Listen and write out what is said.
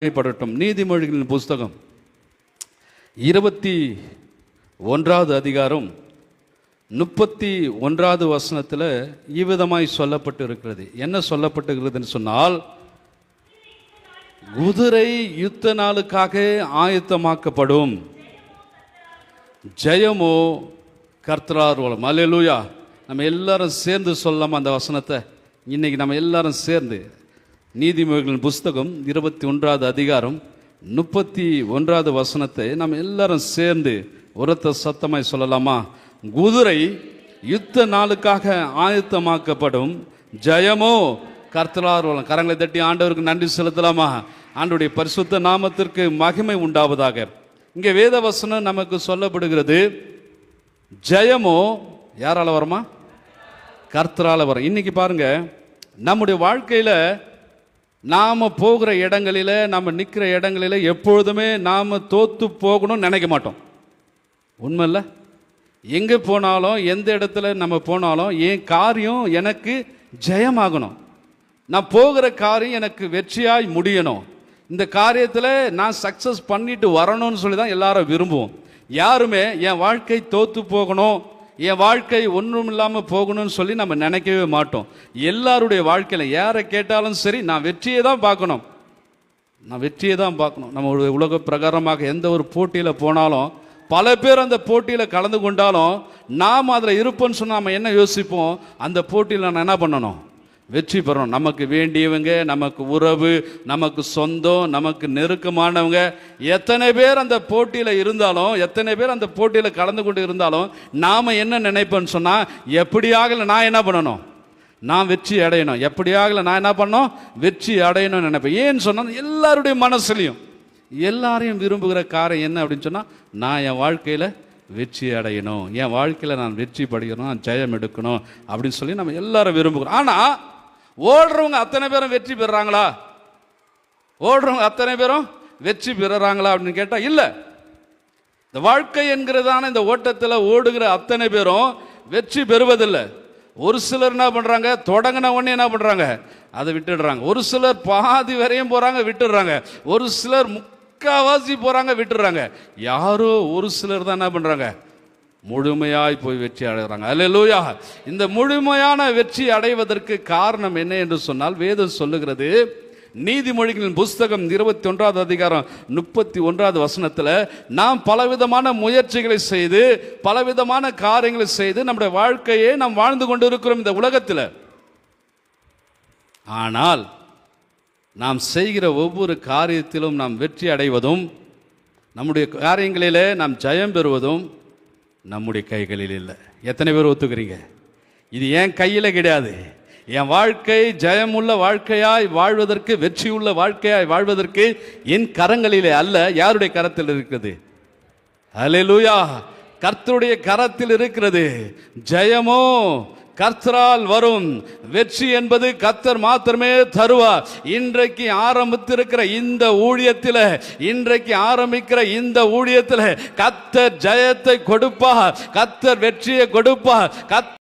படட்டும். நீதிமொழிகளின் புஸ்தகம் 21வது அதிகாரம் 31வது வசனத்தில் இவ்விதமாய் சொல்லப்பட்டு இருக்கிறது. என்ன சொல்லப்பட்டிருக்கிறதுன்னு சொன்னால், குதிரை யுத்த நாளுக்காக ஆயத்தமாக்கப்படும், ஜெயமோ கர்த்தரால். அல்லேலூயா. நம்ம எல்லாரும் சேர்ந்து சொல்லலாம் அந்த வசனத்தை. இன்னைக்கு நம்ம எல்லாரும் சேர்ந்து நீதிமொழிகளின் புஸ்தகம் 21வது அதிகாரம் 31வது வசனத்தை நம்ம எல்லாரும் சேர்ந்து உரத்த சத்தமாய் சொல்லலாமா? குதிரை யுத்த நாளுக்காக ஆயத்தமாக்கப்படும், ஜெயமோ கர்த்தரால். கரங்களை தட்டி ஆண்டவருக்கு நன்றி செலுத்தலாமா? ஆண்டவருடைய பரிசுத்த நாமத்திற்கு மகிமை உண்டாவதாக. இங்கே வேத வசனம் நமக்கு சொல்லப்படுகிறது, ஜெயமோ யாரால வருமா? கர்த்தரால வரும். இன்னைக்கு பாருங்க, நம்முடைய வாழ்க்கையில் நாம் போகிற இடங்களில், நம்ம நிற்கிற இடங்களில் எப்பொழுதுமே நாம் தோற்று போகணும்னு நினைக்க மாட்டோம். உண்மை இல்லை? எங்கே போனாலும், எந்த இடத்துல நம்ம போனாலும், என் காரியம் எனக்கு ஜெயமாகணும், நான் போகிற காரியம் எனக்கு வெற்றியாய் முடியணும், இந்த காரியத்தில் நான் சக்ஸஸ் பண்ணிட்டு வரணும்னு சொல்லி தான் எல்லாரும் விரும்புவோம். யாருமே என் வாழ்க்கை தோற்று போகணும், என் வாழ்க்கை ஒன்றும் இல்லாமல் போகணும்னு சொல்லி நம்ம நினைக்கவே மாட்டோம். எல்லாருடைய வாழ்க்கையில் யாரை கேட்டாலும் சரி, நான் வெற்றியை தான் பார்க்கணும், நான் வெற்றியை தான் பார்க்கணும். நம்ம உலக பிரகாரமாக எந்த ஒரு போட்டியில் போனாலும், பல பேர் அந்த போட்டியில் கலந்து கொண்டாலும், நாம் அதில் இருப்போன்னு சொன்னால் நம்ம என்ன யோசிப்போம்? அந்த போட்டியில் நான் என்ன பண்ணணும்? வெற்றி பெறணும். நமக்கு வேண்டியவங்க, நமக்கு உறவு, நமக்கு சொந்தம், நமக்கு நெருக்கமானவங்க எத்தனை பேர் அந்த போட்டியில் இருந்தாலும், எத்தனை பேர் அந்த போட்டியில் கலந்து கொண்டு இருந்தாலும், நாம் என்ன நினைப்போன்னு சொன்னால், எப்படியாக நான் என்ன பண்ணணும்? நான் வெற்றி அடையணும், எப்படியாக நான் என்ன பண்ணணும்? வெற்றி அடையணும்னு நினைப்பேன். ஏன்னு சொன்னால், எல்லாருடைய மனசுலையும் எல்லாரையும் விரும்புகிற காரியம் என்ன அப்படின்னு சொன்னால், நான் என் வாழ்க்கையில் வெற்றி அடையணும், என் வாழ்க்கையில் நான் வெற்றி படைக்கணும், நான் ஜெயம் எடுக்கணும் அப்படின்னு சொல்லி நம்ம எல்லாரும் விரும்புகிறோம். ஆனால் ஓடுறவங்க அத்தனை பேரும் வெற்றி பெறுறாங்களா? ஓடுறவங்க அத்தனை பேரும் வெற்றி பெறுறாங்களா அப்படின்னு கேட்டால் இல்லை. இந்த வாழ்க்கை என்கிறதான இந்த ஓட்டத்தில் ஓடுகிற அத்தனை பேரும் வெற்றி பெறுவதில்லை. ஒரு சிலர் என்ன பண்ணுறாங்க? தொடங்கின உடனே என்ன பண்ணுறாங்க? அதை விட்டுடுறாங்க. ஒரு சிலர் பாதி வரையும் போகிறாங்க, விட்டுடுறாங்க. ஒரு சிலர் முக்காவாசி போகிறாங்க, விட்டுடுறாங்க. யாரோ ஒரு சிலர் தான் என்ன பண்ணுறாங்க? முழுமையாய் போய் வெற்றி அடைகிறாங்க. அல்லேலூயா. இந்த முழுமையான வெற்றி அடைவதற்கு காரணம் என்ன என்று சொன்னால், வேதம் சொல்லுகிறது, நீதிமொழிகளின் புஸ்தகம் 21வது அதிகாரம் 31வது வசனத்தில், நாம் பலவிதமான முயற்சிகளை செய்து, பலவிதமான காரியங்களை செய்து நம்முடைய வாழ்க்கையை நாம் வாழ்ந்து கொண்டு இருக்கிறோம் இந்த உலகத்தில். ஆனால் நாம் செய்கிற ஒவ்வொரு காரியத்திலும் நாம் வெற்றி அடைவதும், நம்முடைய காரியங்களிலே நாம் ஜெயம் பெறுவதும் நம்முடைய கைகளில் இல்லை. எத்தனை பேர் ஒத்துக்கிறீங்க? இது என் கையில் கிடையாது. என் வாழ்க்கை ஜெயமுள்ள வாழ்க்கையாய் வாழ்வதற்கு, வெற்றியுள்ள வாழ்க்கையாய் வாழ்வதற்கு என் கரங்களிலே அல்ல. யாருடைய கரத்தில் இருக்கிறது? அல்லேலூயா. கர்த்தருடைய கரத்தில் இருக்கிறது. ஜெயமோ கர்த்தரால் வரும், வெற்றி என்பது கர்த்தர் மாத்திரமே தருவார். இன்றைக்கு ஆரம்பித்திருக்கிற இந்த ஊழியத்தில், இன்றைக்கு ஆரம்பிக்கிற இந்த ஊழியத்தில் கர்த்தர் ஜெயத்தை கொடுப்பார், கர்த்தர் வெற்றியை கொடுப்பார்.